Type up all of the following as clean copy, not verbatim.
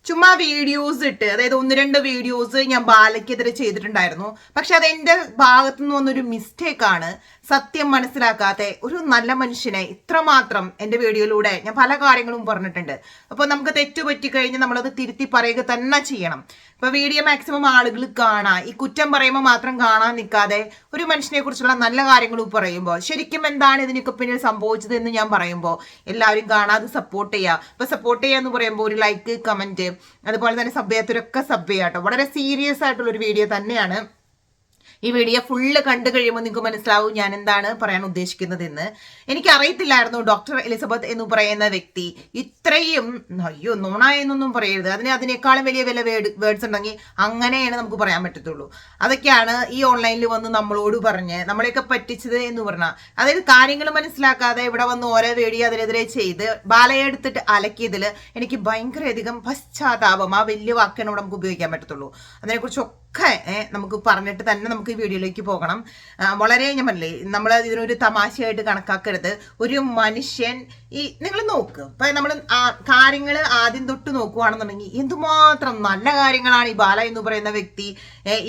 ചുമ്മാ വീഡിയോസ് ഇട്ട്, അതായത് 1-2 വീഡിയോസ് ഞാൻ ബാലയ്ക്കെതിരെ ചെയ്തിട്ടുണ്ടായിരുന്നു. പക്ഷെ അത് എൻ്റെ ഭാഗത്തു നിന്ന് വന്നൊരു മിസ്റ്റേക്കാണ്. സത്യം മനസ്സിലാക്കാത്ത ഒരു നല്ല മനുഷ്യനെ ഇത്രമാത്രം എൻ്റെ വീഡിയോയിലൂടെ ഞാൻ പല കാര്യങ്ങളും പറഞ്ഞിട്ടുണ്ട്. അപ്പോൾ നമുക്ക് തെറ്റുപറ്റി കഴിഞ്ഞ് നമ്മളത് തിരുത്തി പറയുക തന്നെ ചെയ്യണം. ഇപ്പൊ വീഡിയോ മാക്സിമം ആളുകൾ കാണാം. ഈ കുറ്റം പറയുമ്പോൾ മാത്രം കാണാൻ നിൽക്കാതെ ഒരു മനുഷ്യനെ കുറിച്ചുള്ള നല്ല കാര്യങ്ങളും പറയുമ്പോൾ ശരിക്കും എന്താണ് ഇതിനൊക്കെ പിന്നിൽ സംഭവിച്ചത് എന്ന് ഞാൻ പറയുമ്പോൾ എല്ലാവരും കാണാതെ സപ്പോർട്ട് ചെയ്യുക. ഇപ്പൊ സപ്പോർട്ട് ചെയ്യുക എന്ന് പറയുമ്പോൾ ഒരു ലൈക്ക്, കമന്റ്, അതുപോലെ തന്നെ സബ് ചെയ്യാത്തവരൊക്കെ സബ് ചെയ്യാട്ടോ. വളരെ സീരിയസ് ആയിട്ടുള്ള ഒരു വീഡിയോ തന്നെയാണ്. ഈ വീഡിയോ ഫുള്ള് കണ്ടു കഴിയുമ്പോൾ നിങ്ങൾക്ക് മനസ്സിലാവും ഞാൻ എന്താണ് പറയാൻ ഉദ്ദേശിക്കുന്നത് എന്ന്. എനിക്കറിയത്തില്ലായിരുന്നു ഡോക്ടർ എലിസബത്ത് എന്ന് പറയുന്ന വ്യക്തി ഇത്രയും നുണ എന്നൊന്നും പറയരുത്, അതിനേക്കാളും വലിയ വേർഡ്സ് ഉണ്ടെങ്കിൽ അങ്ങനെയാണ് നമുക്ക് പറയാൻ പറ്റത്തുള്ളൂ. അതൊക്കെയാണ് ഈ ഓൺലൈനിൽ വന്ന് നമ്മളോട് പറഞ്ഞ് നമ്മളെയൊക്കെ പറ്റിച്ചത് എന്ന് പറഞ്ഞാൽ. അതായത് കാര്യങ്ങൾ മനസ്സിലാക്കാതെ ഇവിടെ വന്ന് ഓരോ വീഡിയോ അതിനെതിരെ ചെയ്ത് ബാലയെ എടുത്തിട്ട് അലക്കിയതിൽ എനിക്ക് ഭയങ്കരധികം പശ്ചാത്താപം, ആ വലിയ വാക്കാണ് ഇവിടെ നമുക്ക് ഉപയോഗിക്കാൻ പറ്റത്തുള്ളൂ. അതിനെക്കുറിച്ചൊക്കെ നമുക്ക് പറഞ്ഞിട്ട് തന്നെ നമുക്ക് ഈ വീഡിയോയിലേക്ക് പോകണം. വളരെ ഞാൻ പറഞ്ഞില്ലേ, നമ്മൾ ഇതിനൊരു തമാശയായിട്ട് കണക്കാക്കരുത്. ഒരു മനുഷ്യൻ നിങ്ങൾ നോക്ക്, ഇപ്പൊ നമ്മൾ കാര്യങ്ങൾ ആദ്യം തൊട്ട് നോക്കുകയാണെന്നുണ്ടെങ്കിൽ എന്തുമാത്രം നല്ല കാര്യങ്ങളാണ് ഈ ബാല എന്ന് പറയുന്ന വ്യക്തി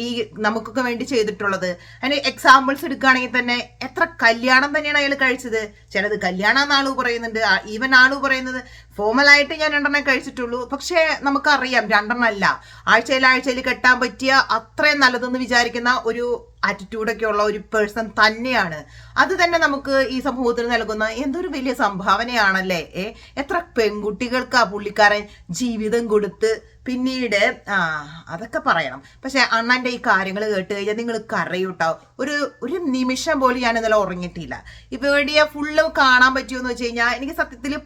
ഈ നമുക്കൊക്കെ വേണ്ടി ചെയ്തിട്ടുള്ളത്. അതിന് എക്സാമ്പിൾസ് എടുക്കുകയാണെങ്കിൽ തന്നെ എത്ര കല്യാണം തന്നെയാണ് അയാൾ കഴിച്ചത്. ചിലത് കല്യാണം എന്നാള് പറയുന്നുണ്ട്, ഈവൻ ആള് പറയുന്നത് ഫോമലായിട്ട് ഞാൻ 2 കഴിച്ചിട്ടുള്ളൂ. പക്ഷെ നമുക്കറിയാം 2 അല്ല, ആഴ്ചയിൽ കെട്ടാൻ പറ്റിയ അത്രയും നല്ലതെന്ന് വിചാരിക്കുന്ന ഒരു ആറ്റിറ്റ്യൂഡൊക്കെ ഉള്ള ഒരു പേഴ്സൺ തന്നെയാണ്. അത് തന്നെ നമുക്ക് ഈ സമൂഹത്തിന് നൽകുന്ന എന്തൊരു വലിയ സംഭാവനയാണല്ലേ. എത്ര പെൺകുട്ടികൾക്ക് ആ പുള്ളിക്കാരൻ ജീവിതം കൊടുത്ത് പിന്നീട് അതൊക്കെ പറയണം. പക്ഷെ അണ്ണൻ്റെ ഈ കാര്യങ്ങൾ കേട്ട് കഴിഞ്ഞാൽ നിങ്ങൾ കരയൂട്ടോ. ഒരു നിമിഷം പോലും ഞാൻ ഇന്നലെ ഉറങ്ങിയിട്ടില്ല. ഈ വീഡിയോ ഫുള്ള് കാണാൻ പറ്റുമെന്ന് വെച്ച് കഴിഞ്ഞാൽ എനിക്ക് സത്യത്തിൽ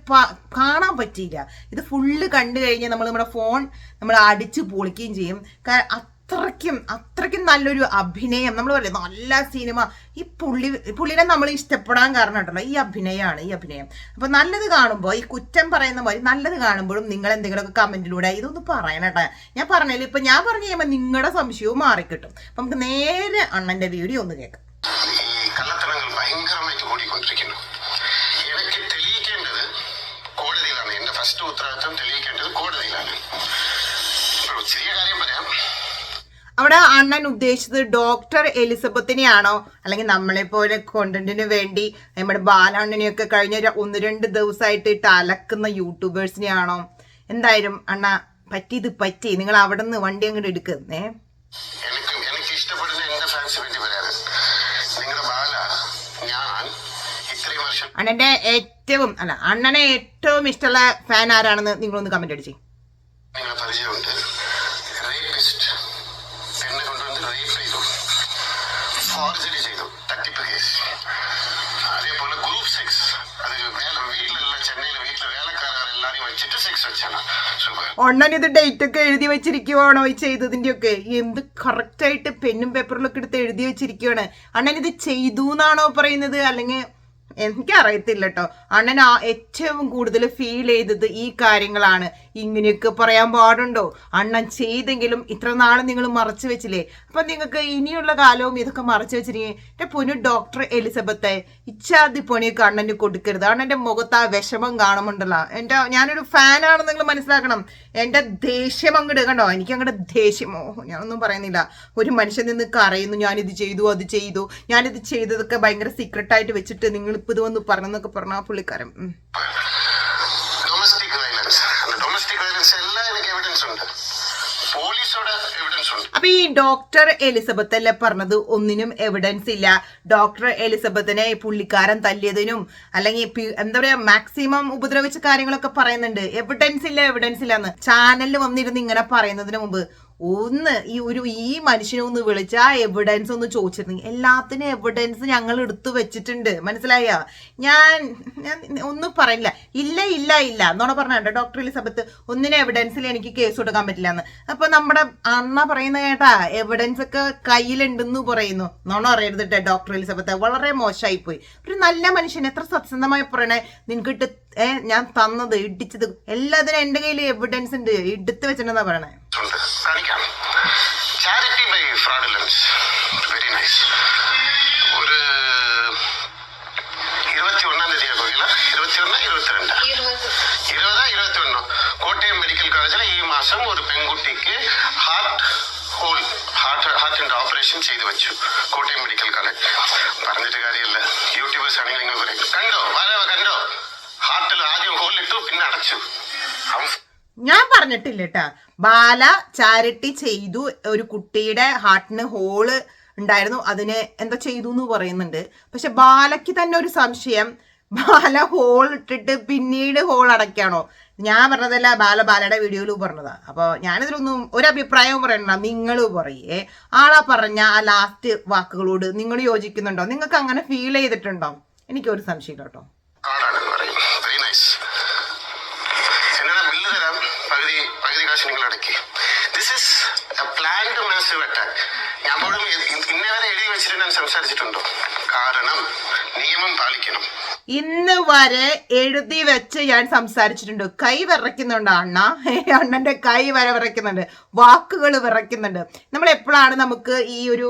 കാണാൻ പറ്റിയില്ല. ഇത് ഫുള്ള് കണ്ടു കഴിഞ്ഞാൽ നമ്മുടെ ഫോൺ നമ്മൾ അടിച്ച് പൊളിക്കുകയും ചെയ്യും. അത്രയ്ക്കും നല്ലൊരു അഭിനയം, നമ്മൾ പറയും നല്ല സിനിമ. ഈ പുള്ളിനെ നമ്മൾ ഇഷ്ടപ്പെടാൻ കാരണം ഉണ്ടല്ലോ ഈ അഭിനയം. അപ്പൊ നല്ലത് കാണുമ്പോൾ, ഈ കുറ്റം പറയുന്ന പോലെ നല്ലത് കാണുമ്പോഴും നിങ്ങൾ എന്തെങ്കിലുമൊക്കെ കമന്റിലൂടെ ഇതൊന്ന് പറയണട്ടെ. ഞാൻ പറഞ്ഞാലും ഇപ്പൊ ഞാൻ പറഞ്ഞു കഴിയുമ്പോൾ നിങ്ങളുടെ സംശയവും മാറിക്കിട്ടും. അപ്പൊ നമുക്ക് നേരെ അണ്ണന്റെ വീഡിയോ ഒന്ന് കേൾക്കാം. കള്ളത്തരങ്ങൾ ഭയങ്കരമായിട്ട് കൂടിക്കൊണ്ടിരിക്കുന്നു. എനിക്ക് തെളിയിക്കേണ്ടത് കോടതിയിലാണ്. എന്റെ ഫസ്റ്റ് ഉത്തരവാദിത്വം തെളിയിക്കേണ്ടത് കോടതിയിലാണ്. ചെറിയ കാര്യം പറയാം. അവിടെ അണ്ണൻ ഉദ്ദേശിച്ചത് ഡോക്ടർ എലിസബത്തിനെയാണോ, അല്ലെങ്കിൽ നമ്മളെ പോലെ കോണ്ടന്റിന് വേണ്ടി നമ്മുടെ ബാലണ്ണനെയൊക്കെ കഴിഞ്ഞ 1-2 ദിവസമായിട്ട് ഇട്ട് അലക്കുന്ന യൂട്യൂബേഴ്സിനെയാണോ? എന്തായാലും അണ്ണ പറ്റി നിങ്ങൾ അവിടെ നിന്ന് വണ്ടി അങ്ങോട്ട് എടുക്കുന്നേ. എനിക്ക് ഇഷ്ടപ്പെടുന്ന എന്റെ ഫാൻസ് വേണ്ടി വരാറ് നിങ്ങളുടെ ബാല ഞാൻ ഇത്രയും വർഷം അണ്ണനെ ഏറ്റവും ഇഷ്ടമുള്ള ഫാൻ ആരാണെന്ന് നിങ്ങളൊന്ന് കമന്റ് അടിച്ചേ. നിങ്ങളെ പരിചയമുണ്ട്. റേപ്പിസ്റ്റ് പെണ്ണ് കൊണ്ടുവന്ന് റേപ്പ് ചെയ്തു, ഫോർജറി ചെയ്തു, തട്ടിപ്പ് കേസ്. അതേപോലെ ഗ്രൂപ്പ് സെക്സ്, അത് വീട്ടിലുള്ള ചെന്നൈയിലെ വീട്ടിലെ വേലക്കാരെല്ലാരെയും വെച്ചിട്ട് സെക്സ് വെച്ചാണ്. അണ്ണൻ ഇത് ഡേറ്റ് ഒക്കെ എഴുതി വെച്ചിരിക്കുവാണോ ഈ ചെയ്തതിന്റെ ഒക്കെ? എന്ത് കറക്റ്റ് ആയിട്ട് പെന്നും പേപ്പറിലൊക്കെ എടുത്ത് എഴുതി വെച്ചിരിക്കുവാണ്. അണ്ണൻ ഇത് ചെയ്തു എന്നാണോ പറയുന്നത്? അല്ലെങ്കിൽ എനിക്കറിയത്തില്ല കേട്ടോ. അണ്ണൻ ഏറ്റവും കൂടുതൽ ഫീൽ ചെയ്തത് ഈ കാര്യങ്ങളാണ്. ഇങ്ങനെയൊക്കെ പറയാൻ പാടുണ്ടോ? അണ്ണൻ ചെയ്തെങ്കിലും ഇത്ര നാളെ നിങ്ങൾ മറച്ചു വെച്ചില്ലേ. അപ്പൊ നിങ്ങൾക്ക് ഇനിയുള്ള കാലവും ഇതൊക്കെ മറച്ചു വെച്ചിരിക്കേ. എന്റെ പൊന്നു ഡോക്ടർ എലിസബത്തെ, ഇച്ചാതി പണിയൊക്കെ അണ്ണന് കൊടുക്കരുത്. അണ്ണന്റെ മുഖത്ത് ആ വിഷമം കാണുമുണ്ടല്ലോ. ഞാനൊരു ഫാനാണെന്ന് നിങ്ങൾ മനസ്സിലാക്കണം. എന്റെ ദേഷ്യം അങ്ങോട്ട് കണ്ടോ, എനിക്ക് അങ്ങോട്ട് ദേഷ്യമോ ഞാനൊന്നും പറയുന്നില്ല. ഒരു മനുഷ്യൻ നിന്ന് കരയുന്നു, ഞാനിത് ചെയ്തു അത് ചെയ്തു, ഞാനിത് ചെയ്തതൊക്കെ ഭയങ്കര സീക്രട്ടായിട്ട് വെച്ചിട്ട് നിങ്ങൾ ഇപ്പൊ ഇത് വന്ന് പറഞ്ഞെന്നൊക്കെ പറഞ്ഞ പുള്ളിക്കാരൻ. ഡൊമസ്റ്റിക് വയലൻസ് എല്ലാം എനിക്ക് എവിഡൻസ് ഉണ്ട്, പോലീസോടെ എവിഡൻസ് ഉണ്ട്. അപ്പൊ ഈ ഡോക്ടർ എലിസബത്ത് അല്ലേ പറഞ്ഞത് ഒന്നിനും എവിഡൻസ് ഇല്ല. ഡോക്ടർ എലിസബത്തിനെ പുള്ളിക്കാരൻ തല്ലിയതിനും അല്ലെങ്കിൽ എന്താ പറയാ മാക്സിമം ഉപദ്രവിച്ച കാര്യങ്ങളൊക്കെ പറയുന്നുണ്ട്. എവിഡൻസ് ഇല്ല എന്ന് ചാനലിൽ വന്നിരുന്ന് ഇങ്ങനെ പറയുന്നതിന് മുമ്പ് ഈ മനുഷ്യനെ ഒന്ന് വിളിച്ച് ആ എവിഡൻസ് ഒന്ന് ചോദിച്ചിരുന്നെങ്കിൽ. എല്ലാത്തിനും എവിഡൻസ് ഞങ്ങൾ എടുത്തു വെച്ചിട്ടുണ്ട്, മനസ്സിലായ? ഞാൻ ഒന്നും പറയില്ല. ഇല്ല എന്നോട് പറഞ്ഞ ഡോക്ടർ എലിസബത്ത് ഒന്നിനും എവിഡൻസിൽ എനിക്ക് കേസ് കൊടുക്കാൻ പറ്റില്ല എന്ന്. അപ്പൊ നമ്മുടെ അണ്ണ പറയുന്ന കേട്ടാ എവിഡൻസ് ഒക്കെ കയ്യിലുണ്ടെന്ന് പറയുന്നു. നോണ അറിയരുത് ഡോക്ടർ എലിസബത്ത്, വളരെ മോശമായി പോയി. ഒരു നല്ല മനുഷ്യൻ എത്ര സത്യസന്ധമായി പറയണേ. നിനക്കിട്ട് ഞാൻ തന്നത് ഇടിച്ചത് എല്ലാത്തിനും എന്റെ കയ്യിൽ എവിഡൻസ് ഉണ്ട്, എടുത്തു വെച്ചിട്ടുണ്ടെന്നാ പറയണേ. Charity by fraudulence very nice. ഒരു 21-ാം തീയതി ആകുകയില്ല 21 കോട്ടയം മെഡിക്കൽ കോളേജിൽ ഈ മാസം ഒരു പെൺകുട്ടിക്ക് ഹാർട്ടിന്റെ ഓപ്പറേഷൻ ചെയ്തു വെച്ചു. കോട്ടയം മെഡിക്കൽ കോളേജ് പറഞ്ഞിട്ട് കാര്യമില്ല. യൂട്യൂബേഴ്സ് ആണെങ്കിൽ നിങ്ങൾ പറയും കണ്ടോ ഹാർട്ടിൽ ആദ്യം ഹോളിട്ടു പിന്നെ അടച്ചു. ഞാൻ പറഞ്ഞിട്ടില്ല കേട്ടാ. ബാല ചാരിറ്റി ചെയ്തു, ഒരു കുട്ടിയുടെ ഹാർട്ടിന് ഹോള് ഉണ്ടായിരുന്നു, അതിന് എന്താ ചെയ്തു എന്ന് പറയുന്നുണ്ട്. പക്ഷെ ബാലയ്ക്ക് തന്നെ ഒരു സംശയം, ബാല ഹോൾ ഇട്ടിട്ട് പിന്നീട് ഹോൾ അടയ്ക്കാണോ? ഞാൻ പറഞ്ഞതല്ല, ബാലയുടെ വീഡിയോയിൽ പറഞ്ഞതാ. അപ്പോൾ ഞാനിതിലൊന്നും ഒരു അഭിപ്രായവും പറയണ്ട, നിങ്ങൾ പറയേ. ആളാ പറഞ്ഞ ആ ലാസ്റ്റ് വാക്കുകളോട് നിങ്ങൾ യോജിക്കുന്നുണ്ടോ? നിങ്ങൾക്ക് അങ്ങനെ ഫീൽ ചെയ്തിട്ടുണ്ടോ? എനിക്കൊരു സംശയം കേട്ടോ. പകുതി കാശ് നിങ്ങൾ അടക്കി. This is a planned massive attack. ഞാനോടും ഇന്നേവരെ എഴുതി വെച്ചിട്ട് ഞാൻ സംസാരിച്ചിട്ടുണ്ടോ? കാരണം നിയമം പാലിക്കണം. ഇന്ന് വരെ എഴുതി വെച്ച് ഞാൻ സംസാരിച്ചിട്ടുണ്ട്. കൈ വിറയ്ക്കുന്നുണ്ട് അണ്ണന്റെ കൈ വരെ വിറയ്ക്കുന്നുണ്ട്, വാക്കുകൾ വിറയ്ക്കുന്നുണ്ട്. നമ്മൾ എപ്പോഴാണ് നമുക്ക് ഈ ഒരു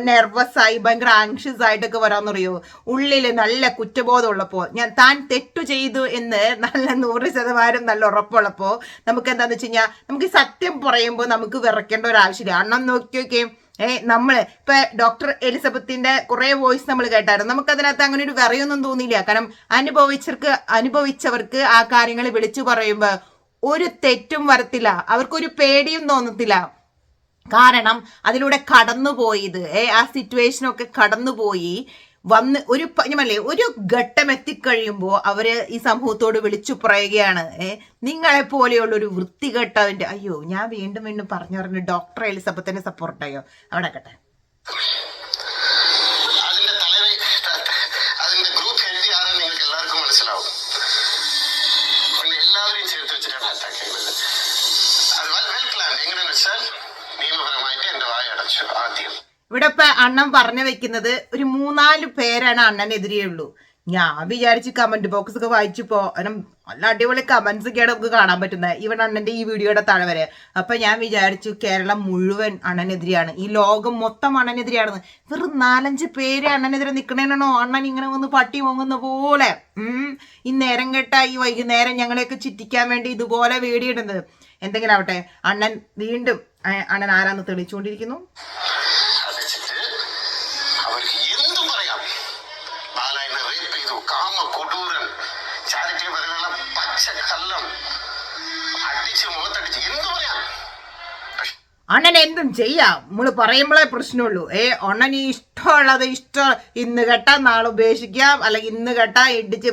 നെർവസ് ആയി ഭയങ്കര ആങ്ഷ്യസ് ആയിട്ടൊക്കെ വരാമെന്നറിയോ? ഉള്ളിൽ നല്ല കുറ്റബോധം ഉള്ളപ്പോൾ, താൻ തെറ്റു ചെയ്തു എന്ന് നല്ല 100% നല്ല ഉറപ്പുള്ളപ്പോൾ നമുക്ക് എന്താന്ന് വെച്ച് കഴിഞ്ഞാൽ നമുക്ക് സത്യം പറയുമ്പോൾ നമുക്ക് വിറയ്ക്കേണ്ട ഒരു ആവശ്യമില്ല. അണ്ണൻ നോക്കിയൊക്കെ നമ്മള് ഇപ്പൊ ഡോക്ടർ എലിസബത്തിന്റെ കുറെ വോയിസ് നമ്മൾ കേട്ടായിരുന്നു. നമുക്കതിനകത്ത് അങ്ങനെ ഒരു വിറയൊന്നും തോന്നിയില്ല. കാരണം അനുഭവിച്ചവർക്ക് ആ കാര്യങ്ങൾ വിളിച്ചു പറയുമ്പോ ഒരു തെറ്റും വരത്തില്ല, അവർക്കൊരു പേടിയും തോന്നത്തില്ല. കാരണം അതിലൂടെ കടന്നുപോയത് ആ സിറ്റുവേഷനൊക്കെ കടന്നുപോയി വന്ന് ഒരു ഘട്ടം എത്തിക്കഴിയുമ്പോൾ അവര് ഈ സമൂഹത്തോട് വിളിച്ചു പറയുകയാണ്, നിങ്ങളെ പോലെയുള്ള ഒരു വൃത്തികെട്ടവന്റെ അയ്യോ. ഞാൻ വീണ്ടും പറഞ്ഞു ഡോക്ടർ എലിസബത്തിനെ സപ്പോർട്ട് ചെയ്യോ? അവിടെ കേട്ടെ. നിയമപരമായിട്ട് എന്റെ വായ അടച്ചു. ആദ്യം ഇവിടെ ഇപ്പൊ അണ്ണൻ പറഞ്ഞു വെക്കുന്നത് ഒരു 3-4 പേരാണ് അണ്ണനെതിരേ ഉള്ളൂ. ഞാൻ വിചാരിച്ച് കമന്റ് ബോക്സ് ഒക്കെ വായിച്ചപ്പോ നല്ല അടിപൊളി കമന്റ്സ് ഒക്കെയാണ് നമുക്ക് കാണാൻ പറ്റുന്നത്, ഇവിടെ അണ്ണന്റെ ഈ വീഡിയോയുടെ താഴെ വരെ. അപ്പൊ ഞാൻ വിചാരിച്ചു കേരളം മുഴുവൻ അണ്ണനെതിരെയാണ്, ഈ ലോകം മൊത്തം അണ്ണനെതിരെയാണെന്ന്. വെറും 4-5 പേര് അണ്ണനെതിരെ നിക്കണേനാണോ അണ്ണൻ ഇങ്ങനെ ഒന്ന് പട്ടി പൊങ്ങുന്ന പോലെ? ഈ നേരം കേട്ട ഈ വൈകുന്നേരം ഞങ്ങളെയൊക്കെ ചിറ്റിക്കാൻ വേണ്ടി ഇതുപോലെ വീഡിയോ ഇടുന്നത്. എന്തെങ്കിലും ആവട്ടെ, അണ്ണൻ വീണ്ടും അണ്ണൻ ആരാന്ന് തെളിച്ചുകൊണ്ടിരിക്കുന്നു. അണ്ണൻ എന്തും ചെയ്യാം, നമ്മള് പറയുമ്പോഴേ പ്രശ്നമുള്ളൂ. അണ്ണന് ഇഷ്ടമുള്ളത് ഇന്ന് കേട്ടാ നാളെ ഉപേക്ഷിക്കാം, അല്ലെങ്കിൽ ഇന്ന് കേട്ടാ ഇടിച്ച്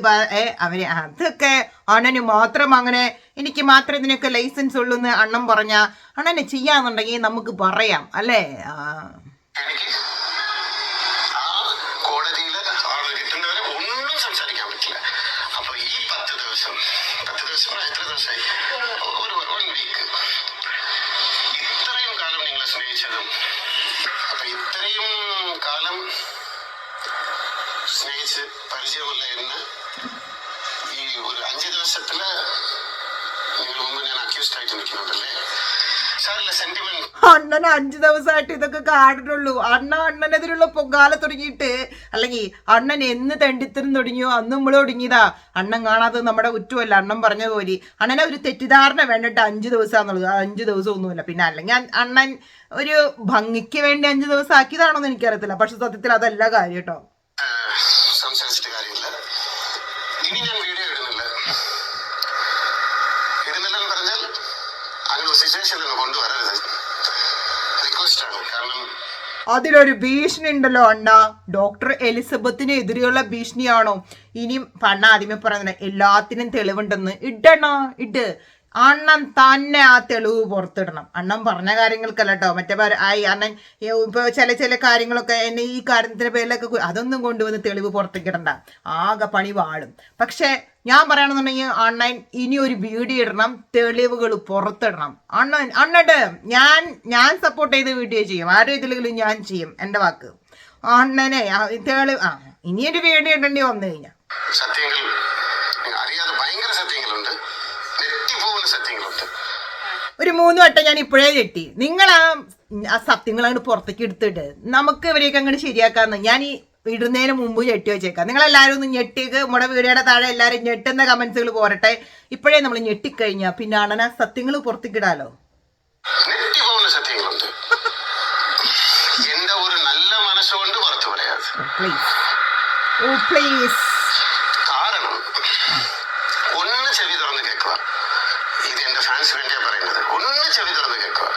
അവര് അതൊക്കെ അണ്ണന് മാത്രം, അങ്ങനെ എനിക്ക് മാത്രം ഇതിനൊക്കെ ലൈസൻസ് ഉള്ളൂ എന്ന് അണ്ണൻ പറഞ്ഞ അണ്ണന് ചെയ്യാന്നുണ്ടെങ്കിൽ നമുക്ക് പറയാം അല്ലേ? ഇത്രയും കാലം സ്നേഹിച്ച് പരിചയമുള്ള എന്നെ ഈ ഒരു 5 ദിവസത്തില് നിങ്ങൾ മുമ്പ് ഞാൻ അക്യൂസ്ഡ് ആയിട്ട് നിൽക്കുന്നുണ്ടല്ലേ? അണ്ണൻ 5 ദിവസമായിട്ട് ഇതൊക്കെ കാണുന്നുള്ളൂ. അണ്ണനെതിരുള്ള പൊങ്കാല തുടങ്ങിയിട്ട്, അല്ലെങ്കിൽ അണ്ണൻ എന്ന് തെണ്ടിത്തരം തുടങ്ങിയോ അന്ന് നമ്മൾ തുടങ്ങിയതാ. അണ്ണൻ കാണാതെ നമ്മുടെ കുറ്റമല്ല. അണ്ണൻ പറഞ്ഞ പോലെ അണ്ണനെ ഒരു തെറ്റിദ്ധാരണ വേണ്ടിട്ട് 5 ദിവസമാണെന്നുള്ളത്. 5 ദിവസം ഒന്നുമില്ല. പിന്നെ അല്ലെങ്കിൽ അണ്ണൻ ഒരു ഭംഗിക്ക് വേണ്ടി 5 ദിവസം ആക്കിയതാണോന്ന് എനിക്കറിയത്തില്ല. പക്ഷെ സത്യത്തിൽ അതല്ല കാര്യം കേട്ടോ. സംസാരിച്ചിട്ട് കാര്യമില്ല. ഇനി ഞാൻ വീഡിയോ ഇടുന്നില്ലെന്ന് പറഞ്ഞാൽ അങ്ങനെ സിറ്റുവേഷനിൽ കൊണ്ടുവരരുത്. റിക്വസ്റ്റ് ആണ്. കാരണം അതിലൊരു ഭീഷണി ഉണ്ടല്ലോ അണ്ണ, ഡോക്ടർ എലിസബത്തിന് എതിരെയുള്ള ഭീഷണിയാണോ? ഇനിയും പണ്ണ ആദ്യമേ പറയുന്നത് എല്ലാത്തിനും തെളിവുണ്ടെന്ന്. ഇട് അണ്ണൻ തന്നെ ആ തെളിവ് പുറത്തിടണം. അണ്ണൻ പറഞ്ഞ കാര്യങ്ങൾക്കല്ല കേട്ടോ, മറ്റേ അണ്ണൻ ഇപ്പൊ ചില കാര്യങ്ങളൊക്കെ എന്നെ ഈ കാര്യത്തിന്റെ പേരിലൊക്കെ അതൊന്നും കൊണ്ടുവന്ന് തെളിവ് പുറത്തേക്ക് ഇടണ്ട, ആകെ പണി വാടും. പക്ഷെ ഞാൻ പറയണമെന്നുണ്ടെങ്കിൽ അണ്ണൻ ഇനി ഒരു വീഡിയോ ഇടണം, തെളിവുകൾ പുറത്തിടണം. അണ്ണട്ട് ഞാൻ സപ്പോർട്ട് ചെയ്ത് വീഡിയോ ചെയ്യും, ആരും ഇതിലെങ്കിലും ഞാൻ ചെയ്യും, എന്റെ വാക്ക്. അണ്ണനെ ഇനിയൊരു വീഡിയോ ഇടേണ്ടി വന്നു കഴിഞ്ഞാൽ സത്യങ്ങൾ അറിയാതെ ഭയങ്കര സത്യങ്ങളുണ്ട്, സത്യങ്ങളുണ്ട്. ഒരു 3 വട്ടം ഞാൻ ഇപ്പോഴേ ഞെട്ടി. നിങ്ങൾ ആ സത്യങ്ങളാണ് പുറത്തേക്ക് എടുത്തിട്ട് നമുക്ക് ഇവരെയൊക്കെ അങ്ങോട്ട് ശരിയാക്കാന്ന്. ഞാൻ ഈ ഇടുന്നതിന് മുമ്പ് ഞെട്ടി വെച്ചേക്കാം. നിങ്ങളെല്ലാവരും ഒന്ന് ഞെട്ടിക്ക്. നമ്മുടെ വീഡിയോയുടെ താഴെ എല്ലാവരും ഞെട്ടുന്ന കമന്റ്സുകൾ പോരട്ടെ. ഇപ്പോഴേ നമ്മൾ ഞെട്ടിക്കഴിഞ്ഞാൽ പിന്നെ അണ്ണന സത്യങ്ങൾ പുറത്തേക്കിടാലോ. നെറ്റിപ്പോകുന്ന സത്യങ്ങളുണ്ട്. എന്റെ ഒരു നല്ല മനസ്സുകൊണ്ട് പുറത്തു പറയാതെ. കാരണം ഒന്ന് ചെവി തുറന്ന് കേൾക്കുക. ഇത് എന്റെ ഫാൻസിന് വേണ്ടിയാ പറയുന്നത്. ഒന്ന് ചെവി തുറന്ന് കേൾക്കുക.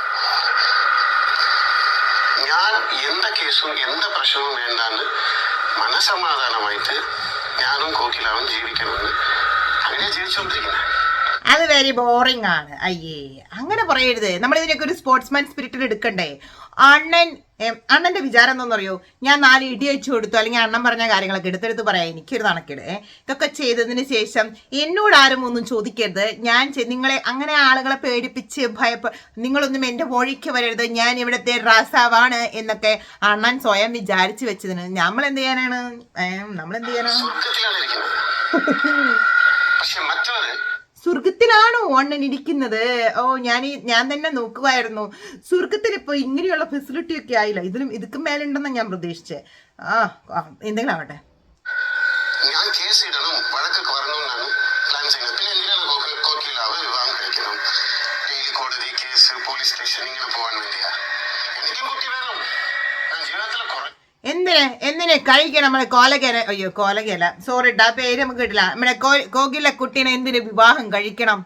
ഞാൻ എന്ത കേസും എന്ത പ്രശ്നവും വേണ്ടാന്ന് മനസമാധാനമായിട്ട് ഞാനും കോക്കിലാവും ജീവിക്കണമെന്ന് അങ്ങനെ ജീവിച്ചുകൊണ്ടിരിക്കുന്നത്. അത് വെരി ബോറിംഗ് ആണ്. അയ്യേ, അങ്ങനെ പറയരുത്. നമ്മൾ ഇതിനൊക്കെ ഒരു സ്പോർട്സ്മാൻ സ്പിരിറ്റിൽ എടുക്കണ്ടേ? അണ്ണന്റെ വിചാരം എന്താണെന്നറിയോ? ഞാൻ 4 ഇടി വെച്ചു കൊടുത്തു, അല്ലെങ്കിൽ അണ്ണൻ പറഞ്ഞ കാര്യങ്ങളൊക്കെ എടുത്തെടുത്ത് പറയാം. എനിക്കൊരു നടക്കേട്. ഇതൊക്കെ ചെയ്തതിന് ശേഷം എന്നോട് ആരും ഒന്നും ചോദിക്കരുത്. നിങ്ങളെ അങ്ങനെ ആളുകളെ പേടിപ്പിച്ച് നിങ്ങളൊന്നും എൻ്റെ വഴിക്ക് വരരുത്, ഞാൻ ഇവിടുത്തെ രാസാവാണ് എന്നൊക്കെ അണ്ണൻ സ്വയം വിചാരിച്ചു വെച്ചതിന് നമ്മളെന്ത് ചെയ്യാനാണ്? സ്വർഗത്തിലാണോ അണ്ണൻ ഇരിക്കുന്നത്? ഓ, ഞാൻ തന്നെ നോക്കുമായിരുന്നു. സ്വർഗത്തിൽ ഇപ്പൊ ഇങ്ങനെയുള്ള ഫെസിലിറ്റി ഒക്കെ ആയില്ല. ഇതൊക്കെ മേലുണ്ടെന്നാ ഞാൻ പ്രതീക്ഷിച്ചേ. എന്തെങ്കിലും ആവട്ടെ. ഞാൻ കേസ് ഇടണം, വഴക്കൊക്കെ വരണമെന്നാണ് പ്ലാൻ ചെയ്യുന്നത്. പിന്നെ എന്തിനാണ് കോക്കിലാവ് വിവാഹം കഴിക്കണം? ഡെയിലി കോടതി, കേസ്, പോലീസ് സ്റ്റേഷൻ ഇങ്ങനെ പോകാൻ വേണ്ടിയാ? എനിക്കും കുട്ടി വേണം. ഞാൻ ജീവിതത്തിലെ കുറെ എന്തിനെ കഴിക്കണം? നമ്മളെ കോലകയല്ല, സോറി ആ പേര് നമുക്ക് കിട്ടില്ല. നമ്മുടെ കോകില കുട്ടീനെ എന്തിന് വിവാഹം കഴിക്കണം?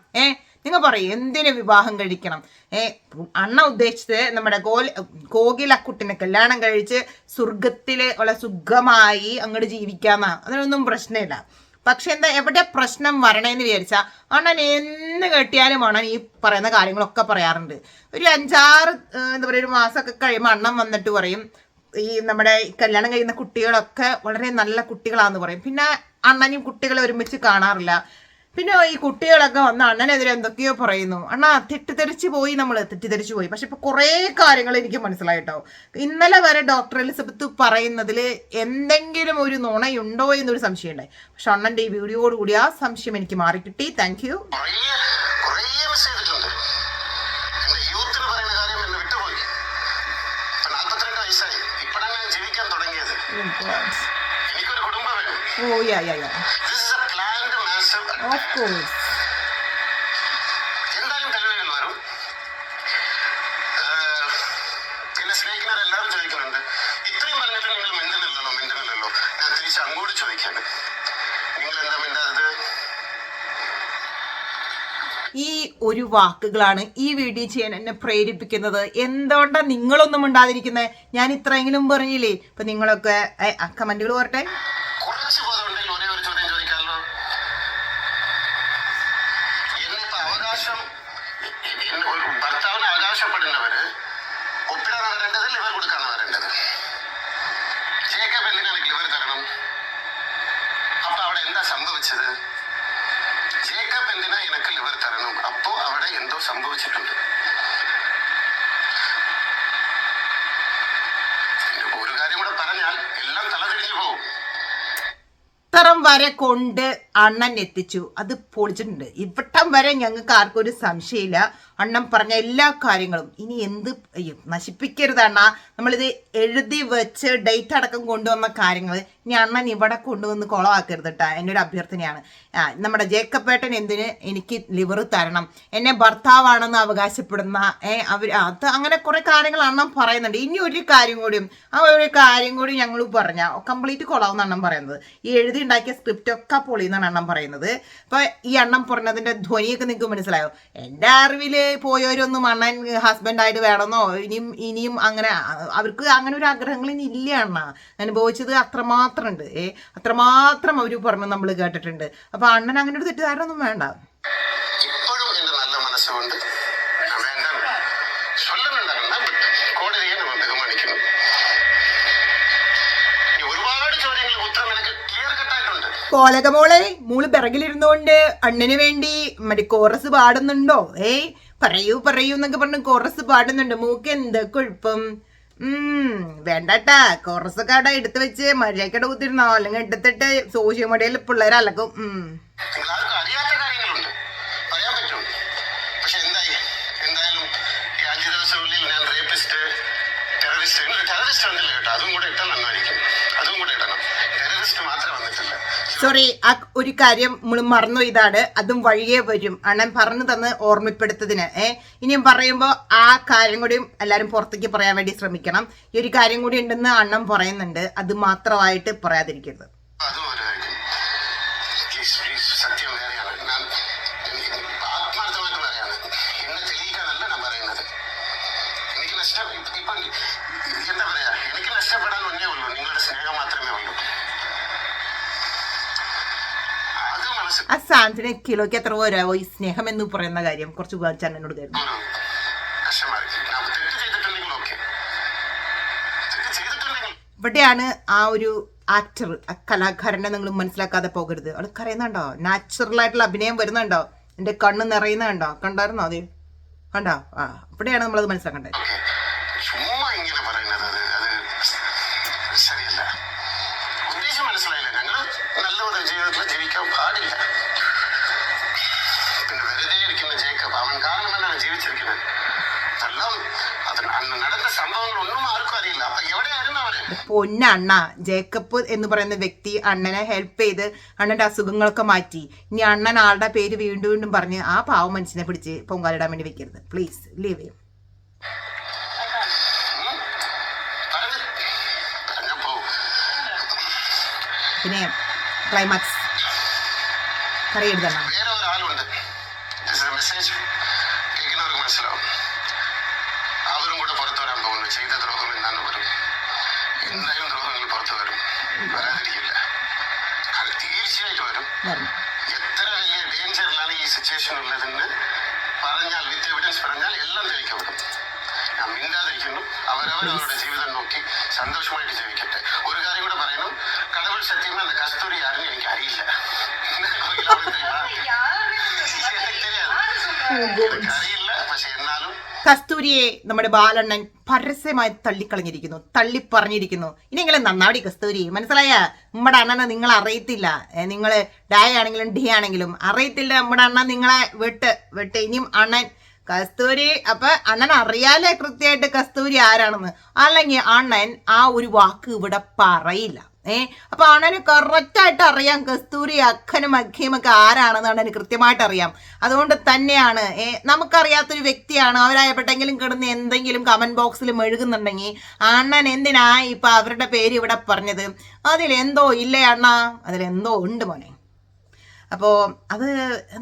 നിങ്ങൾ പറയും, എന്തിന് വിവാഹം കഴിക്കണം? അണ്ണ ഉദ്ദേശിച്ചത് നമ്മുടെ കോകില കുട്ടിനെ കല്യാണം കഴിച്ച് സ്വർഗത്തിലെ ഉള്ള സുഖമായി അങ്ങോട്ട് ജീവിക്കാന്നാ. അതിനൊന്നും പ്രശ്നമില്ല. പക്ഷെ എവിടെ പ്രശ്നം വരണേന്ന് വിചാരിച്ചാൽ അണ്ണൻ എന്ന് കെട്ടിയാലും അണ്ണൻ ഈ പറയുന്ന കാര്യങ്ങളൊക്കെ പറയാറുണ്ട്. ഒരു 5-6 എന്താ പറയുക, ഒരു മാസമൊക്കെ കഴിയുമ്പോൾ അണ്ണൻ വന്നിട്ട് പറയും, ഈ നമ്മുടെ കല്യാണം കഴിയുന്ന കുട്ടികളൊക്കെ വളരെ നല്ല കുട്ടികളാന്ന് പറയും. പിന്നെ അണ്ണനും കുട്ടികളെ ഒരുമിച്ച് കാണാറില്ല. പിന്നെ ഈ കുട്ടികളൊക്കെ വന്ന് അണ്ണനെതിരെ എന്തൊക്കെയോ പറയുന്നു. അണ്ണാ തെറ്റിദ്ധരിച്ചു പോയി. പക്ഷെ ഇപ്പൊ കുറെ കാര്യങ്ങൾ എനിക്ക് മനസ്സിലായിട്ടോ. ഇന്നലെ വരെ ഡോക്ടർ എലിസബത്ത് പറയുന്നതിൽ എന്തെങ്കിലും ഒരു നുണയുണ്ടോ എന്നൊരു സംശയം ഉണ്ടായി. പക്ഷെ അണ്ണന്റെ ഈ വീഡിയോയോടുകൂടി ആ സംശയം എനിക്ക് മാറിക്കിട്ടി. Thank you. എനിക്കൊരു കുടുംബം വേണം. This is a planned massive attack. Of course. എന്തായാലും തെളിവുകൾ വരും. എന്നെ സ്നേഹിക്കുന്നവർ എല്ലാവരും ചോദിക്കുന്നുണ്ട്, ഇത്രയും പറഞ്ഞിട്ട് നിങ്ങൾ മിണ്ടുന്നില്ലല്ലോ. ഞാൻ തിരിച്ച് അങ്ങോട്ട് ചോദിക്കാണ്, നിങ്ങൾ എന്താ മിണ്ടാത്തത്? ഈ ഒരു വാക്കുകളാണ് ഈ വീഡിയോ ചെയ്യാൻ എന്നെ പ്രേരിപ്പിക്കുന്നത്. എന്തുകൊണ്ടാ നിങ്ങളൊന്നും ഉണ്ടാതിരിക്കുന്നത്? ഞാൻ ഇത്രയെങ്കിലും പറഞ്ഞില്ലേ. ഇപ്പൊ നിങ്ങളൊക്കെ കമന്റുകൾ പോരട്ടെ. കുറച്ച് ബോധമുണ്ടെങ്കിൽ ഒരേ ഒരു ചോദ്യം ചോദിക്കാമല്ലോ. ഭർത്താവിന് അവകാശപ്പെടുന്നവര് ഒപ്പിടാൻ വരേണ്ടത്, ലിവർ കൊടുക്കാൻ വരേണ്ടത്. ജേക്കബ് എന്തിനാണ് ലിവർ തരണം? അപ്പൊ അവിടെ എന്താ സംഭവിച്ചത്? ജേക്കബ് എന്തിനാ എനിക്ക് ലിവർ തരണം? അപ്പോ അവിടെ എന്തോ സംഭവിച്ചിട്ടുണ്ട്. ഒരു കാര്യം കൂടെ പറഞ്ഞാൽ എല്ലാം തലതിരിഞ്ഞു പോകും. ഇത്തരം വരെ കൊണ്ട് അണ്ണൻ എത്തിച്ചു, അത് പൊളിച്ചിട്ടുണ്ട്. ഇവിടം വരെ ഞങ്ങൾക്ക് ആർക്കും ഒരു സംശയമില്ല. അണ്ണൻ പറഞ്ഞ എല്ലാ കാര്യങ്ങളും ഇനി എന്ത് നശിപ്പിക്കരുത് അണ്ണ. നമ്മളിത് എഴുതി വെച്ച് ഡേറ്റ് അടക്കം കൊണ്ടുവന്ന കാര്യങ്ങൾ ഇനി അണ്ണൻ ഇവിടെ കൊണ്ടുവന്ന് കുളമാക്കരുത് കേട്ടാ. എൻ്റെ ഒരു അഭ്യർത്ഥനയാണ്. നമ്മുടെ ജേക്കബേട്ടൻ എന്തിന് എനിക്ക് ലിവർ തരണം, എന്നെ ഭർത്താവാണെന്ന് അവകാശപ്പെടുന്ന അത് അങ്ങനെ കുറെ കാര്യങ്ങൾ അണ്ണൻ പറയുന്നുണ്ട്. ഇനി ഒരു കാര്യം കൂടി ഞങ്ങൾ പറഞ്ഞാൽ കംപ്ലീറ്റ് കുളമെന്ന് അണ്ണൻ പറയുന്നത്. ഈ എഴുതി ഉണ്ടാക്കിയ സ്ക്രിപ്റ്റ് ഒക്കെ പൊളിയെന്നാണ് അണ്ണൻ പറയുന്നത്. അപ്പൊ ഈ അണ്ണൻ പറഞ്ഞതിന്റെ ധ്വനിയൊക്കെ നിങ്ങൾക്ക് മനസ്സിലായോ? എൻ്റെ അറിവില് പോയവരൊന്നും അണ്ണൻ ഹസ്ബൻഡായിട്ട് വേണമെന്നോ ഇനിയും അങ്ങനെ അവർക്ക് അങ്ങനെ ഒരു ആഗ്രഹങ്ങൾ ഇനി ഇല്ല. അണ്ണ അനുഭവിച്ചത് അത്രമാത്രം ഉണ്ട്. അത്രമാത്രം അവര് പറഞ്ഞു നമ്മൾ കേട്ടിട്ടുണ്ട്. അപ്പൊ അണ്ണൻ അങ്ങനെ ഒരു തെറ്റിദ്ധാരണ ഒന്നും വേണ്ട. ഇപ്പോഴും എന്റെ നല്ല മനസ്സുകൊണ്ട് കോടതിയെ നമ്മൾ ബഹുമാനിക്കുന്നു. ഒരുപാട് ചോദ്യങ്ങൾ ഉത്തരം എനിക്ക് ക്ലിയർ കട്ടായിട്ടുണ്ട്. കോലകമോളെ മൂള് പിറകിലിരുന്നുകൊണ്ട് അണ്ണന് വേണ്ടി മറ്റേ കോറസ് പാടുന്നുണ്ടോ? പറയൂ എന്നൊക്കെ പറഞ്ഞ് കോറസ് പാടുന്നുണ്ട്. മൂക്ക് എന്താ കുഴപ്പം? വേണ്ടാട്ടാ, കോറസൊക്കെ അവിടെ എടുത്ത് വെച്ച് മഴയൊക്കെ കുത്തിരുന്നോ, അല്ലെങ്കിൽ എടുത്തിട്ട് സോഷ്യൽ മീഡിയയിൽ പിള്ളേരെ അലക്കും. അറിയാത്ത കാര്യങ്ങളുണ്ട്, പറയാൻ പറ്റും. പക്ഷെ എന്തായാലും ഈ 5 ദിവസത്തിനുള്ളിൽ ഞാൻ റേപ്പിസ്റ്റ്, ടെററിസ്റ്റ് ടെററിസ്റ്റ് വന്നില്ല കേട്ടോ, അതും കൂടെ ഇട്ടാൽ നന്നായിരിക്കും. അതും കൂടെ ഇടണം. ടെററിസ്റ്റ് മാത്രമേ വന്നിട്ടില്ല. സോറി, ആ ഒരു കാര്യം നമ്മൾ മറന്നു. ഇതാണ് അതും വഴിയേ വരും. അണ്ണൻ പറഞ്ഞു തന്ന് ഓർമ്മപ്പെടുത്തതിന്. ഇനിയും പറയുമ്പോൾ ആ കാര്യം കൂടിയും എല്ലാവരും പുറത്തേക്ക് പറയാൻ വേണ്ടി ശ്രമിക്കണം. ഈ ഒരു കാര്യം കൂടി ഉണ്ടെന്ന് അണ്ണൻ പറയുന്നുണ്ട്, അത് മാത്രമായിട്ട് പറയാതിരിക്കരുത്. അതും ഒരു കാര്യം. പ്ലീസ് പ്ലീസ്, സത്യം വേറെയാണ്. ഞാൻ ആത്മാർത്ഥമായിട്ട് പറയാണ്. എന്നെ തെളിയിക്കാനല്ല ഞാൻ പറയുന്നത്. എനിക്ക് ഇപ്പൊ എന്താ പറയാ, എനിക്ക് നഷ്ടപ്പെടാൻ ഒന്നേ ഉള്ളൂ, നിങ്ങളുടെ സ്നേഹം മാത്രമേ ഉള്ളൂ. ആ സാധനത്തിന് കിലോയ്ക്ക് എത്ര വരാവോ ഈ സ്നേഹം എന്ന് പറയുന്ന കാര്യം കുറച്ച് ഉപയോഗിച്ചാൽ എന്നോട് കരുതുന്നു. ഇവിടെയാണ് ആ ഒരു ആക്ടർ, ആ കലാകാരനെ നിങ്ങൾ മനസ്സിലാക്കാതെ പോകരുത്. അത് കരയുന്നുണ്ടോ? നാച്ചുറൽ ആയിട്ടുള്ള അഭിനയം വരുന്നുണ്ടോ? എന്റെ കണ്ണ് നിറയുന്നുണ്ടോ? കണ്ടായിരുന്നോ? അത് കണ്ടോ? ആ, ഇവിടെയാണ് നമ്മളത് മനസ്സിലാക്കണ്ടേ. മനസ്സിലായില്ല, ഞങ്ങൾ നല്ല ജീവിതത്തിൽ ജീവിക്കാൻ പാടില്ല. പിന്നെ വെറുതെ ഇരിക്കുന്ന ജേക്കബ്, അവൻ കാരണം എന്നാണ് ജീവിച്ചിരിക്കുന്നത്. എല്ലാം അത് നടന്ന സംഭവങ്ങളൊന്നും ആർക്കും അറിയില്ല. അപ്പൊ എവിടെയായിരുന്നു അവര്? പൊന്നണ്ണ ജേക്കബ് എന്ന് പറയുന്ന വ്യക്തി അണ്ണനെ ഹെൽപ്പ് ചെയ്ത് അണ്ണന്റെ അസുഖങ്ങളൊക്കെ മാറ്റി. ഇനി അണ്ണൻ ആളുടെ പേര് വീണ്ടും വീണ്ടും പറഞ്ഞ് ആ പാവ മനുഷ്യനെ പിടിച്ച് പൊങ്കാലിടാൻ വേണ്ടി വെക്കരുത്. പ്ലീസ് ലീവ് ചെയ്യും. പിന്നെ ക്ലൈമാക്സ് കറിയെഴുതണം. വേറെ ഒരാളുണ്ട്, മെസ്സേജ് കേൾക്കുന്നവർക്ക് മനസ്സിലാവും. അവരും കൂടെ പുറത്തു വരാൻ പോകുന്നു. ചെയ്ത ദ്രോഹം എന്നാണ് വരും. എന്തായാലും ദ്രോഹങ്ങൾ പുറത്തു വരും, വരാതിരിക്കില്ല. അത് തീർച്ചയായിട്ടും വരും. എത്ര വലിയ ഡേഞ്ചറിലാണ് ഈ സിറ്റുവേഷൻ ഉള്ളതെന്ന് പറഞ്ഞാൽ, വിത്ത് എവിഡൻസ് പറഞ്ഞാൽ എല്ലാം തെളിയിക്കപ്പെടും. ഞാൻ മിണ്ടാതിരിക്കുന്നു. അവരവരവരുടെ ജീവിതം നോക്കി സന്തോഷമായിട്ട് ജീവിക്കട്ടെ. ഒരു കാര്യം കൂടെ പറയണം, കടവുൾ സത്യമായ அந்த കസ്തൂരി ആരും എനിക്ക് അറിയില്ല. അറിയില്ല, പക്ഷെ എന്നാലും കസ്തൂരിയെ നമ്മുടെ ബാലണ്ണൻ പരസ്യമായി തള്ളിക്കളഞ്ഞിരിക്കുന്നു, തള്ളി പറഞ്ഞിരിക്കുന്നു. ഇനിയെങ്കിലും നന്നാടി കസ്തൂരി, മനസ്സിലായ? നമ്മുടെ അണ്ണനെ നിങ്ങൾ അറിയത്തില്ല. നിങ്ങൾ ഡായ ആണെങ്കിലും ഡി ആണെങ്കിലും അറിയത്തില്ല. നമ്മുടെ അണ്ണൻ നിങ്ങളെ വിട്ട് ഇനിയും അണ്ണൻ കസ്തൂരി. അപ്പൊ അണ്ണൻ അറിയാലേ കൃത്യമായിട്ട് കസ്തൂരി ആരാണെന്ന്. അല്ലെങ്കിൽ അണ്ണൻ ആ ഒരു വാക്ക് ഇവിടെ പറയില്ല. അപ്പൊ അണ്ണന് കറക്റ്റായിട്ട് അറിയാം കസ്തൂരി അഖനും അഖയും ഒക്കെ ആരാണെന്ന് അണ്ണന് കൃത്യമായിട്ട് അറിയാം. അതുകൊണ്ട് തന്നെയാണ് നമുക്കറിയാത്തൊരു വ്യക്തിയാണ് അവരായപ്പെട്ടെങ്കിലും കിടന്ന് എന്തെങ്കിലും കമന്റ് ബോക്സിൽ മെഴുകുന്നുണ്ടെങ്കിൽ അണ്ണൻ എന്തിനാ ഇപ്പൊ അവരുടെ പേര് ഇവിടെ പറഞ്ഞത്? അതിലെന്തോ ഇല്ലേ അണ്ണ? അതിലെന്തോ ഉണ്ട് മോനെ. അപ്പോ അത്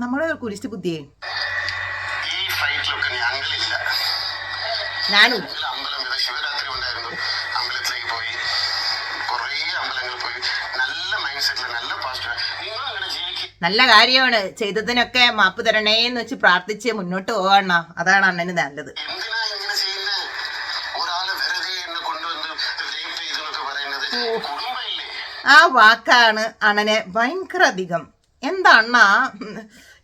നമ്മുടെ കുരിശ് ബുദ്ധിയെ ഞാനും ശിവരാത്രി ഉണ്ടായിരുന്നു. അമ്പലത്തിലേക്ക് പോയി, കുറേ അമ്പലങ്ങൾ പോയി. നല്ല മൈൻഡ് സെറ്റില്, നല്ല പോസിറ്റീവ്. നിങ്ങൾ അങ്ങനെ ജീവിക്കും. നല്ല കാര്യമാണ്. ചെയ്തതിനൊക്കെ മാപ്പ് തരണേന്ന് വെച്ച് പ്രാർത്ഥിച്ച് മുന്നോട്ട് പോകണ. അതാണ് അണ്ണന് നല്ലത്. എന്തിനാ ഇങ്ങനെ ചെയ്യുന്നത്? ഒരാള് വെറുതെ എന്നെ കൊണ്ടുവന്ന് റേപ്പ് ചെയ്തെന്നൊക്കെ പറയുന്നത് കുടുംബമില്ലേ? ആ വാക്കാണ് അണ്ണനെ ഭയങ്കര അധികം. എന്താ അണ്ണാ,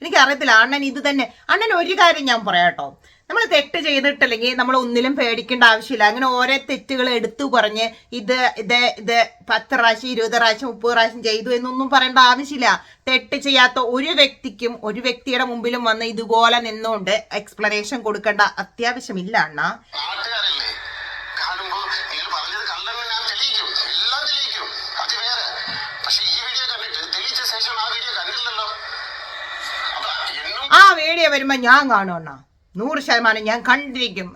എനിക്കറിയത്തില്ല. അണ്ണൻ ഇത് തന്നെ. അണ്ണൻ ഒരു കാര്യം ഞാൻ പറയാട്ടോ, നമ്മൾ തെറ്റ് ചെയ്തിട്ടില്ലെങ്കിൽ നമ്മൾ ഒന്നിലും പേടിക്കേണ്ട ആവശ്യമില്ല. അങ്ങനെ ഓരോ തെറ്റുകൾ എടുത്തു പറഞ്ഞ് ഇത് 10 പ്രാവശ്യം 20 പ്രാവശ്യം 30 പ്രാവശ്യം ചെയ്തു എന്നൊന്നും പറയേണ്ട ആവശ്യമില്ല. തെറ്റ് ചെയ്യാത്ത ഒരു വ്യക്തിക്കും ഒരു വ്യക്തിയുടെ മുമ്പിലും വന്ന് ഇതുപോലെ നിന്നുകൊണ്ട് എക്സ്പ്ലനേഷൻ കൊടുക്കേണ്ട അത്യാവശ്യമില്ല അണ്ണ. ആ വീഡിയോ വരുമ്പോ ഞാൻ കാണും അണ്ണ, 100% ഞാൻ കണ്ടിരിക്കും.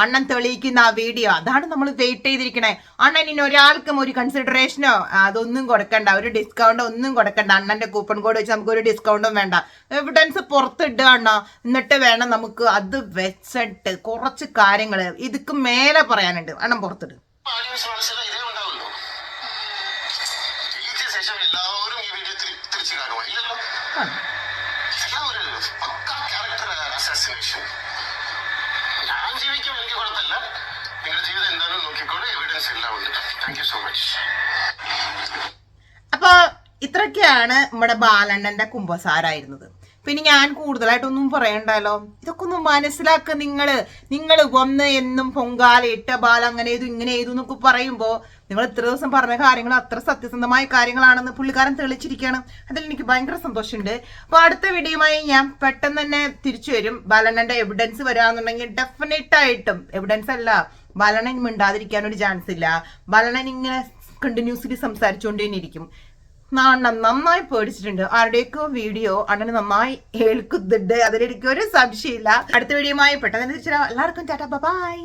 അണ്ണൻ തെളിയിക്കുന്ന ആ വീഡിയോ, അതാണ് നമ്മൾ വെയിറ്റ് ചെയ്തിരിക്കണേ. അണ്ണൻ ഇനി ഒരാൾക്കും ഒരു കൺസിഡറേഷനോ അതൊന്നും കൊടുക്കണ്ട, ഒരു ഡിസ്കൗണ്ടോ ഒന്നും കൊടുക്കണ്ട. അണ്ണന്റെ കൂപ്പൺ കോഡ് വെച്ച് നമുക്ക് ഒരു ഡിസ്കൗണ്ടും വേണ്ട. എവിഡൻസ് പുറത്തിടുക അണ്ണ, എന്നിട്ട് വേണം നമുക്ക് അത് വെച്ചിട്ട് കുറച്ച് കാര്യങ്ങൾ ഇതൊക്കെ മേലെ പറയാനുണ്ട്. അണ്ണൻ പുറത്തിടും. ഞാൻ ജീവിക്കും, എനിക്ക് കുഴപ്പമില്ല. നിങ്ങളുടെ ജീവിതം എന്താണെന്ന് നോക്കിക്കോളൂ, എവിഡൻസ് എല്ലാം ഉണ്ട്. Thank you so much. അപ്പൊ ഇത്രയൊക്കെയാണ് നമ്മുടെ ബാലണ്ണന്റെ കുമ്പസാരായിരുന്നത്. പിന്നെ ഞാൻ കൂടുതലായിട്ടൊന്നും പറയണ്ടല്ലോ. ഇതൊക്കെ ഒന്ന് മനസ്സിലാക്കുക. നിങ്ങൾ വന്ന് എന്നും പൊങ്കാലയിട്ട ബാല അങ്ങനെ ചെയ്തു ഇങ്ങനെ ചെയ്തു എന്നൊക്കെ പറയുമ്പോൾ നിങ്ങൾ ഇത്ര ദിവസം പറഞ്ഞ കാര്യങ്ങൾ അത്ര സത്യസന്ധമായ കാര്യങ്ങളാണെന്ന് പുള്ളിക്കാരൻ തെളിച്ചിരിക്കുകയാണ്. അതിൽ എനിക്ക് ഭയങ്കര സന്തോഷമുണ്ട്. അപ്പോൾ അടുത്ത വീഡിയോയുമായി ഞാൻ പെട്ടെന്ന് തന്നെ തിരിച്ചു വരും. ബാലണ്ണന്റെ എവിഡൻസ് വരാന്നുണ്ടെങ്കിൽ ഡെഫിനറ്റ് ആയിട്ടും, എവിഡൻസ് അല്ല ബാലണ്ണൻ മിണ്ടാതിരിക്കാൻ ഒരു ചാൻസ് ഇല്ല. ബാലണ്ണൻ ഇങ്ങനെ കണ്ടിന്യൂസ്ലി സംസാരിച്ചുകൊണ്ടേയിരിക്കും. നന്നായി പേടിച്ചിട്ടുണ്ട്. ആരുടെയൊക്കെ വീഡിയോ അണ്ണന് നന്നായി ഏൽക്കുന്നുണ്ട്. അതിലെനിക്കൊരു സംശയമില്ല. അടുത്ത വീഡിയോയുമായി പെട്ടെന്ന് എല്ലാവർക്കും ടാറ്റാ ബൈ.